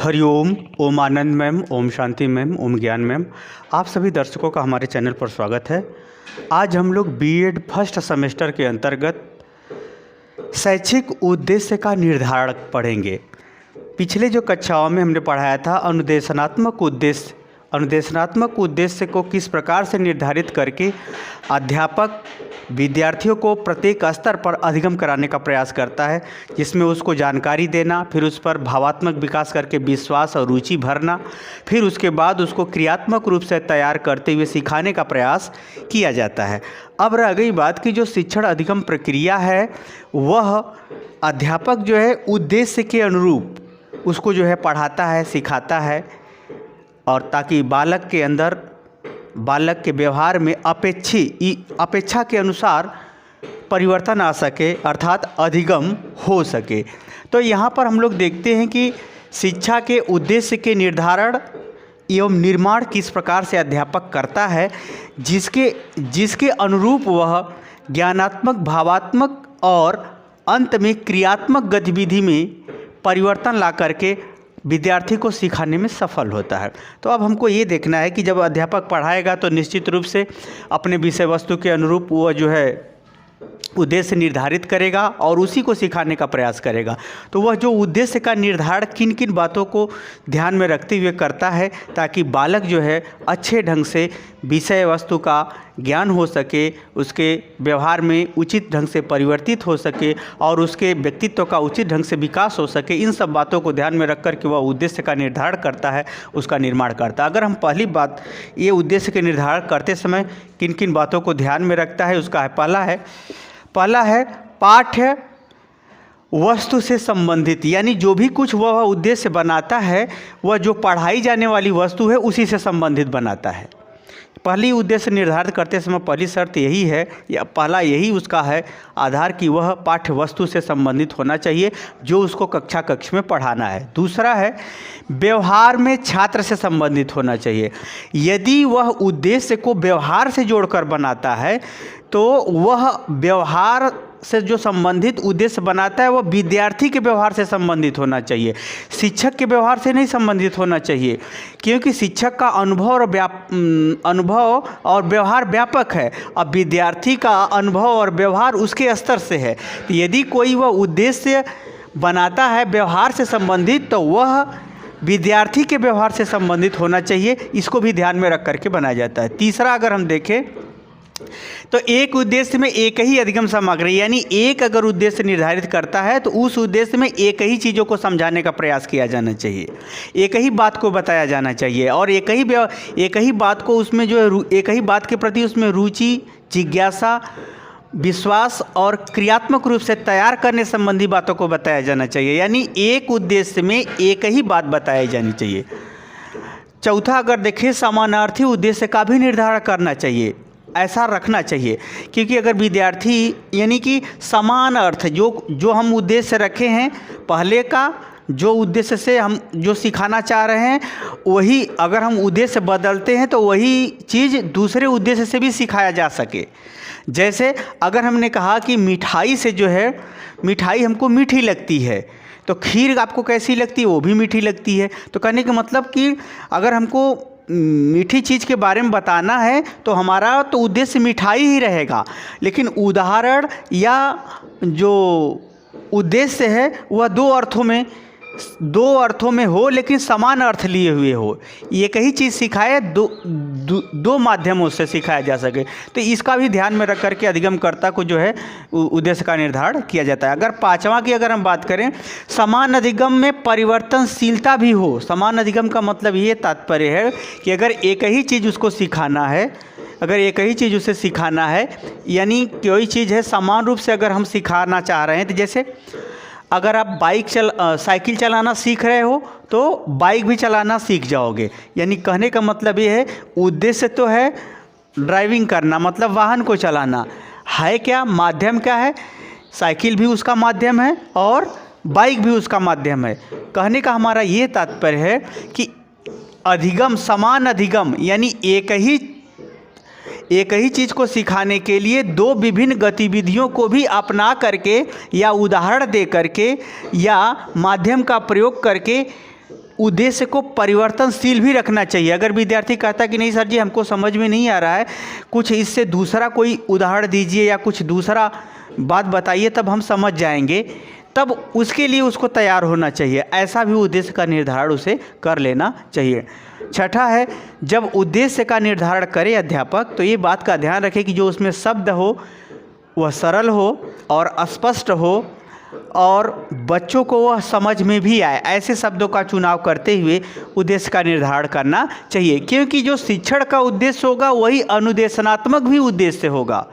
हरिओम, ओम आनंद ma'am, Om Shanti ma'am, ओम ज्ञान ma'am. आप सभी दर्शकों का हमारे चैनल पर स्वागत है। आज हम लोग बीएड फर्स्ट सेमेस्टर के अंतर्गत शैक्षिक उद्देश्य का निर्धारण पढ़ेंगे। पिछले जो कक्षाओं में हमने पढ़ाया था अनुदेशनात्मक उद्देश्य को किस प्रकार से निर्धारित करके अध्यापक विद्यार्थियों को प्रत्येक स्तर पर अधिगम कराने का प्रयास करता है, जिसमें उसको जानकारी देना, फिर उस पर भावात्मक विकास करके विश्वास और रुचि भरना, फिर उसके बाद उसको क्रियात्मक रूप से तैयार करते हुए सिखाने का प्रयास किया जाता है। अब रह गई बात कि जो शिक्षण अधिगम प्रक्रिया है वह अध्यापक जो है उद्देश्य के अनुरूप उसको जो है पढ़ाता है, सिखाता है, और ताकि बालक के व्यवहार में अपेक्षा के अनुसार परिवर्तन आ सके, अर्थात अधिगम हो सके। तो यहाँ पर हम लोग देखते हैं कि शिक्षा के उद्देश्य के निर्धारण एवं निर्माण किस प्रकार से अध्यापक करता है, जिसके अनुरूप वह ज्ञानात्मक, भावात्मक और अंत में क्रियात्मक गतिविधि में परिवर्तन ला करके विद्यार्थी को सिखाने में सफल होता है। तो अब हमको ये देखना है कि जब अध्यापक पढ़ाएगा तो निश्चित रूप से अपने विषय वस्तु के अनुरूप वह जो है उद्देश्य निर्धारित करेगा और उसी को सिखाने का प्रयास करेगा। तो वह जो उद्देश्य का निर्धारण किन किन बातों को ध्यान में रखते हुए करता है, ताकि बालक जो है अच्छे ढंग से विषय वस्तु का ज्ञान हो सके, उसके व्यवहार में उचित ढंग से परिवर्तित हो सके और उसके व्यक्तित्व का उचित ढंग से विकास हो सके। इन सब बातों को ध्यान में रख कर के वह उद्देश्य का निर्धारण करता है, उसका निर्माण करता है। अगर हम पहली बात ये उद्देश्य के निर्धारण करते समय किन किन बातों को ध्यान में रखता है, उसका पहला है पाठ्य वस्तु से संबंधित, यानी जो भी कुछ वह उद्देश्य बनाता है वह जो पढ़ाई जाने वाली वस्तु है उसी से संबंधित बनाता है। पहली उद्देश्य निर्धारित करते समय पहली शर्त यही है, या पहला यही उसका है आधार कि वह पाठ्य वस्तु से संबंधित होना चाहिए जो उसको कक्ष में पढ़ाना है। दूसरा है व्यवहार में छात्र से संबंधित होना चाहिए। यदि वह उद्देश्य को व्यवहार से जोड़कर बनाता है तो वह व्यवहार से जो संबंधित उद्देश्य बनाता है वह विद्यार्थी के व्यवहार से संबंधित होना चाहिए, शिक्षक के व्यवहार से नहीं संबंधित होना चाहिए, क्योंकि शिक्षक का अनुभव और व्यवहार व्यापक है। अब विद्यार्थी का अनुभव और व्यवहार उसके स्तर से है। तो यदि कोई वह उद्देश्य बनाता है व्यवहार से संबंधित तो वह विद्यार्थी के व्यवहार से संबंधित होना चाहिए। इसको भी ध्यान में रख करके बनाया जाता है। तीसरा अगर हम देखें तो एक उद्देश्य में एक ही अधिगम सामग्री, यानी एक अगर उद्देश्य निर्धारित करता है तो उस उद्देश्य में एक ही चीज़ों को समझाने का प्रयास किया जाना चाहिए, एक ही बात को बताया जाना चाहिए और एक ही बात को उसमें जो है एक ही बात के प्रति उसमें रुचि, जिज्ञासा, विश्वास और क्रियात्मक रूप से तैयार करने संबंधी बातों को बताया जाना चाहिए। यानी एक उद्देश्य में एक ही बात बताई जानी चाहिए। चौथा अगर देखें समानार्थी उद्देश्य का भी निर्धारण करना चाहिए, ऐसा रखना चाहिए, क्योंकि अगर विद्यार्थी यानी कि समान अर्थ जो हम उद्देश्य रखे हैं, पहले का जो उद्देश्य से हम जो सिखाना चाह रहे हैं वही अगर हम उद्देश्य बदलते हैं तो वही चीज़ दूसरे उद्देश्य से भी सिखाया जा सके। जैसे अगर हमने कहा कि मिठाई से जो है मिठाई हमको मीठी लगती है तो खीर आपको कैसी लगती है, वो भी मीठी लगती है। तो कहने का मतलब कि अगर हमको मीठी चीज़ के बारे में बताना है तो हमारा तो उद्देश्य मिठाई ही रहेगा, लेकिन उदाहरण या जो उद्देश्य है वह दो अर्थों में हो, लेकिन समान अर्थ लिए हुए हो। एक ही चीज़ सिखाए दो माध्यमों से सिखाया जा सके। तो इसका भी ध्यान में रख करके अधिगमकर्ता को जो है उद्देश्य का निर्धारण किया जाता है। अगर पांचवा की अगर हम बात करें, समान अधिगम में परिवर्तनशीलता भी हो। समान अधिगम का मतलब ये तात्पर्य है कि अगर एक ही चीज़ उसको सिखाना है, उसे सिखाना है, यानी कोई चीज़ है समान रूप से अगर हम सिखाना चाह रहे हैं, तो जैसे अगर आप साइकिल चलाना सीख रहे हो तो बाइक भी चलाना सीख जाओगे। यानी कहने का मतलब ये है उद्देश्य तो है ड्राइविंग करना, मतलब वाहन को चलाना है, क्या माध्यम क्या है, साइकिल भी उसका माध्यम है और बाइक भी उसका माध्यम है। कहने का हमारा ये तात्पर्य है कि समान अधिगम यानी एक ही चीज़ को सिखाने के लिए दो विभिन्न गतिविधियों को भी अपना करके या उदाहरण दे करके या माध्यम का प्रयोग करके उद्देश्य को परिवर्तनशील भी रखना चाहिए। अगर विद्यार्थी कहता है कि नहीं सर जी हमको समझ में नहीं आ रहा है, कुछ इससे दूसरा कोई उदाहरण दीजिए या कुछ दूसरा बात बताइए तब हम समझ जाएंगे, तब उसके लिए उसको तैयार होना चाहिए। ऐसा भी उद्देश्य का निर्धारण उसे कर लेना चाहिए। छठा है, जब उद्देश्य का निर्धारण करे अध्यापक तो ये बात का ध्यान रखे कि जो उसमें शब्द हो वह सरल हो और स्पष्ट हो और बच्चों को वह समझ में भी आए। ऐसे शब्दों का चुनाव करते हुए उद्देश्य का निर्धारण करना चाहिए, क्योंकि जो शिक्षण का उद्देश्य होगा वही अनुदेशनात्मक भी उद्देश्य होगा।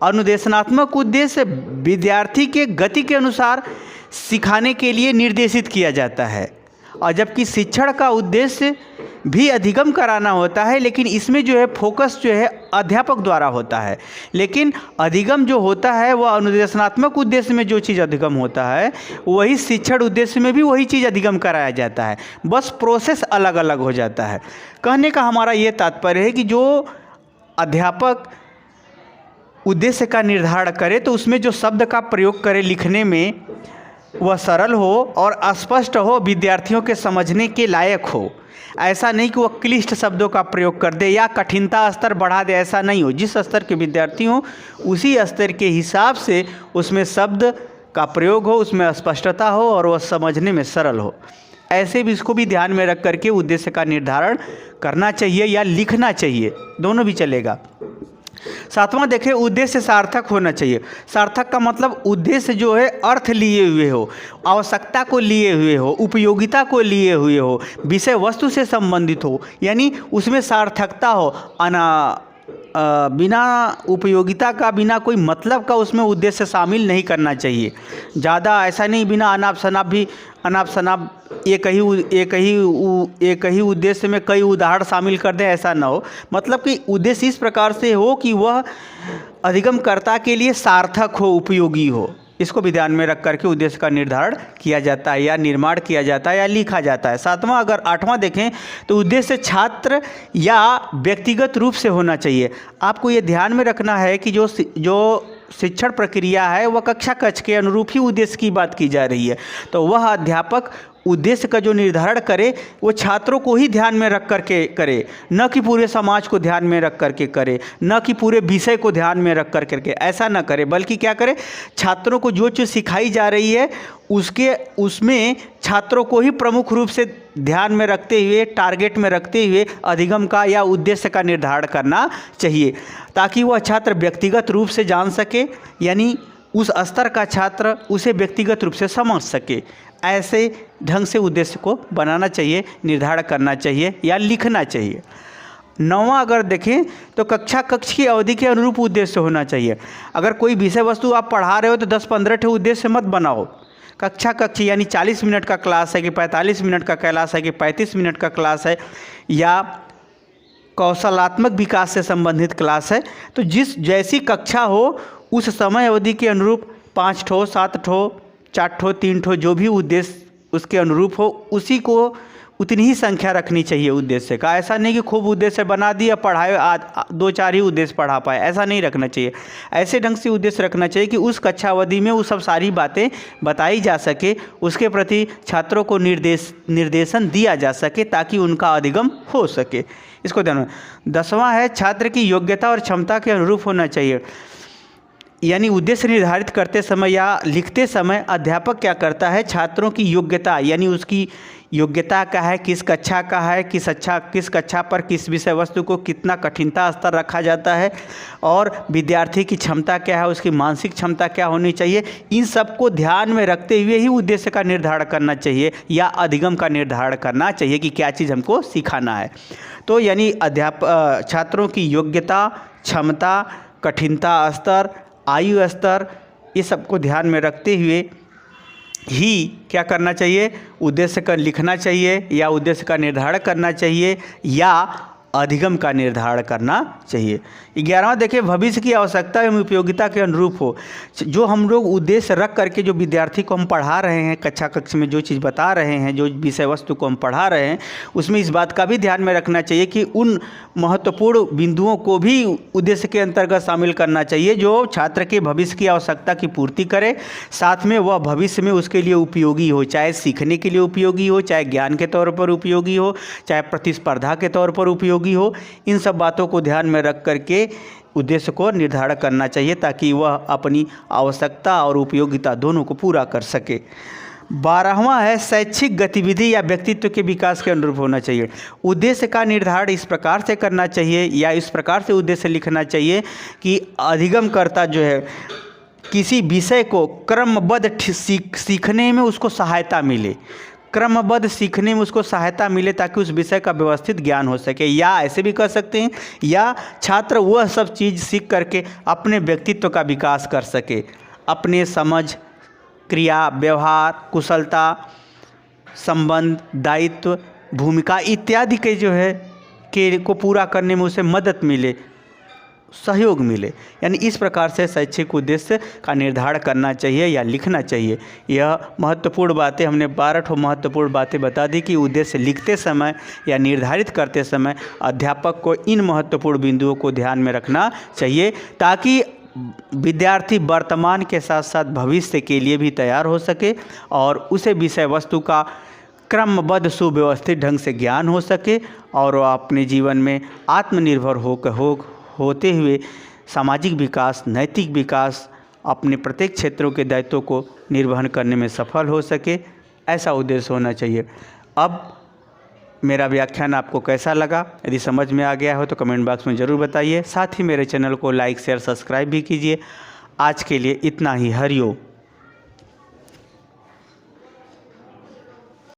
अनुदेशनात्मक उद्देश्य विद्यार्थी के गति के अनुसार सिखाने के लिए निर्देशित किया जाता है, और जबकि शिक्षण का उद्देश्य भी अधिगम कराना होता है, लेकिन इसमें जो है फोकस जो है अध्यापक द्वारा होता है। लेकिन अधिगम जो होता है वह अनुदेशनात्मक उद्देश्य में जो चीज़ अधिगम होता है वही शिक्षण उद्देश्य में भी वही चीज़ अधिगम कराया जाता है, बस प्रोसेस अलग अलग हो जाता है। कहने का हमारा ये तात्पर्य है कि जो अध्यापक उद्देश्य का निर्धारण करे तो उसमें जो शब्द का प्रयोग करे लिखने में वह सरल हो और स्पष्ट हो, विद्यार्थियों के समझने के लायक हो। ऐसा नहीं कि वह क्लिष्ट शब्दों का प्रयोग कर दे या कठिनता स्तर बढ़ा दे, ऐसा नहीं हो। जिस स्तर के विद्यार्थी हों उसी स्तर के हिसाब से उसमें शब्द का प्रयोग हो, उसमें स्पष्टता हो और वह समझने में सरल हो। ऐसे भी इसको भी ध्यान में रख करके उद्देश्य का निर्धारण करना चाहिए या लिखना चाहिए, दोनों भी चलेगा। सातवां देखें, उद्देश्य सार्थक होना चाहिए। सार्थक का मतलब उद्देश्य जो है अर्थ लिए हुए हो, आवश्यकता को लिए हुए हो, उपयोगिता को लिए हुए हो, विषय वस्तु से संबंधित हो, यानी उसमें सार्थकता हो। बिना उपयोगिता का, बिना कोई मतलब का उसमें उद्देश्य शामिल नहीं करना चाहिए। ज़्यादा ऐसा नहीं बिना अनाप शनाप एक ही उद्देश्य में कई उदाहरण शामिल कर दें, ऐसा ना हो। मतलब कि उद्देश्य इस प्रकार से हो कि वह अधिगमकर्ता के लिए सार्थक हो, उपयोगी हो। इसको भी ध्यान में रख करके उद्देश्य का निर्धारण किया जाता है या निर्माण किया जाता है या लिखा जाता है। आठवां देखें तो उद्देश्य छात्र या व्यक्तिगत रूप से होना चाहिए। आपको ये ध्यान में रखना है कि जो शिक्षण प्रक्रिया है वह कक्षा कक्ष के अनुरूप ही उद्देश्य की बात की जा रही है। तो वह अध्यापक उद्देश्य का जो निर्धारण करे वो छात्रों को ही ध्यान में रख करके करे, न कि पूरे समाज को ध्यान में रख करके करे, न कि पूरे विषय को ध्यान में रख करके करे। ऐसा न करे, बल्कि क्या करे, छात्रों को जो चीज़ सिखाई जा रही है उसमें छात्रों को ही प्रमुख रूप से ध्यान में रखते हुए, टारगेट में रखते हुए अधिगम का या उद्देश्य का निर्धारण करना चाहिए, ताकि वह छात्र व्यक्तिगत रूप से जान सके, यानी उस स्तर का छात्र उसे व्यक्तिगत रूप से समझ सके। ऐसे ढंग से उद्देश्य को बनाना चाहिए, निर्धारण करना चाहिए या लिखना चाहिए। नौवां अगर देखें तो कक्षा कक्ष की अवधि के अनुरूप उद्देश्य होना चाहिए। अगर कोई विषय वस्तु आप पढ़ा रहे हो तो 10-15 ठे उद्देश्य मत बनाओ। कक्षा कक्ष यानी 40 मिनट का क्लास है कि 45 मिनट का क्लास है कि 35 मिनट का क्लास है या कौशलात्मक विकास से संबंधित क्लास है, तो जैसी कक्षा हो उस समय अवधि के अनुरूप 5 ठो, 7 ठो, 4 ठो, 3 ठो, जो भी उद्देश्य उसके अनुरूप हो उसी को उतनी ही संख्या रखनी चाहिए उद्देश्य का। ऐसा नहीं कि खूब उद्देश्य बना दिया, पढ़ाए 2-4 ही उद्देश्य पढ़ा पाए, ऐसा नहीं रखना चाहिए। ऐसे ढंग से उद्देश्य रखना चाहिए कि उस कक्षा अवधि में वो सब सारी बातें बताई जा सके, उसके प्रति छात्रों को निर्देशन दिया जा सके ताकि उनका अधिगम हो सके। इसको ध्यान में। 10वां है, छात्र की योग्यता और क्षमता के अनुरूप होना चाहिए। यानी उद्देश्य निर्धारित करते समय या लिखते समय अध्यापक क्या करता है, छात्रों की योग्यता, यानी उसकी योग्यता क्या है, किस कक्षा का है, किस कक्षा पर किस विषय वस्तु को कितना कठिनता स्तर रखा जाता है, और विद्यार्थी की क्षमता क्या है, उसकी मानसिक क्षमता क्या होनी चाहिए, इन सब को ध्यान में रखते हुए ही उद्देश्य का निर्धारण करना चाहिए या अधिगम का निर्धारण करना चाहिए कि क्या चीज़ हमको सिखाना है। तो यानी छात्रों की योग्यता, क्षमता, कठिनता स्तर, आयु स्तर, ये सब को ध्यान में रखते हुए ही क्या करना चाहिए, उद्देश्य का लिखना चाहिए या उद्देश्य का निर्धारण करना चाहिए या अधिगम का निर्धारण करना चाहिए। 11वां देखिए, भविष्य की आवश्यकता एवं उपयोगिता के अनुरूप हो। जो हम लोग उद्देश्य रख करके जो विद्यार्थी को हम पढ़ा रहे हैं, कक्षा में जो चीज़ बता रहे हैं, जो विषय वस्तु को हम पढ़ा रहे हैं, उसमें इस बात का भी ध्यान में रखना चाहिए कि उन महत्वपूर्ण बिंदुओं को भी उद्देश्य के अंतर्गत शामिल करना चाहिए जो छात्र के भविष्य की आवश्यकता की पूर्ति करे, साथ में वह भविष्य में उसके लिए उपयोगी हो, चाहे सीखने के लिए उपयोगी हो, चाहे ज्ञान के तौर पर उपयोगी हो, चाहे प्रतिस्पर्धा के तौर पर उपयोगी हो। इन सब बातों को ध्यान में रख करके उद्देश्य को निर्धारण करना चाहिए ताकि वह अपनी आवश्यकता और उपयोगिता दोनों को पूरा कर सके। 12वां है, शैक्षिक गतिविधि या व्यक्तित्व के विकास के अनुरूप होना चाहिए। उद्देश्य का निर्धारण इस प्रकार से करना चाहिए या इस प्रकार से उद्देश्य लिखना चाहिए कि अधिगमकर्ता जो है किसी विषय को क्रमबद्ध सीखने में उसको सहायता मिले, क्रमबद्ध सीखने में उसको सहायता मिले ताकि उस विषय का व्यवस्थित ज्ञान हो सके। या ऐसे भी कर सकते हैं, या छात्र वह सब चीज़ सीख करके अपने व्यक्तित्व का विकास कर सके, अपने समझ, क्रिया, व्यवहार, कुशलता, संबंध, दायित्व, भूमिका इत्यादि के जो है के को पूरा करने में उसे मदद मिले, सहयोग मिले। यानी इस प्रकार से शैक्षिक उद्देश्य का निर्धारण करना चाहिए या लिखना चाहिए। यह महत्वपूर्ण बातें हमने 12 महत्वपूर्ण बातें बता दी कि उद्देश्य लिखते समय या निर्धारित करते समय अध्यापक को इन महत्वपूर्ण बिंदुओं को ध्यान में रखना चाहिए ताकि विद्यार्थी वर्तमान के साथ साथ भविष्य के लिए भी तैयार हो सके और उसे विषय वस्तु का क्रमबद्ध सुव्यवस्थित ढंग से ज्ञान हो सके और वह अपने जीवन में आत्मनिर्भर होते हुए सामाजिक विकास, नैतिक विकास, अपने प्रत्येक क्षेत्रों के दायित्वों को निर्वहन करने में सफल हो सके। ऐसा उद्देश्य होना चाहिए। अब मेरा व्याख्यान आपको कैसा लगा? यदि समझ में आ गया हो तो कमेंट बॉक्स में ज़रूर बताइए। साथ ही मेरे चैनल को लाइक, शेयर, सब्सक्राइब भी कीजिए। आज के लिए इतना ही। हरिओम।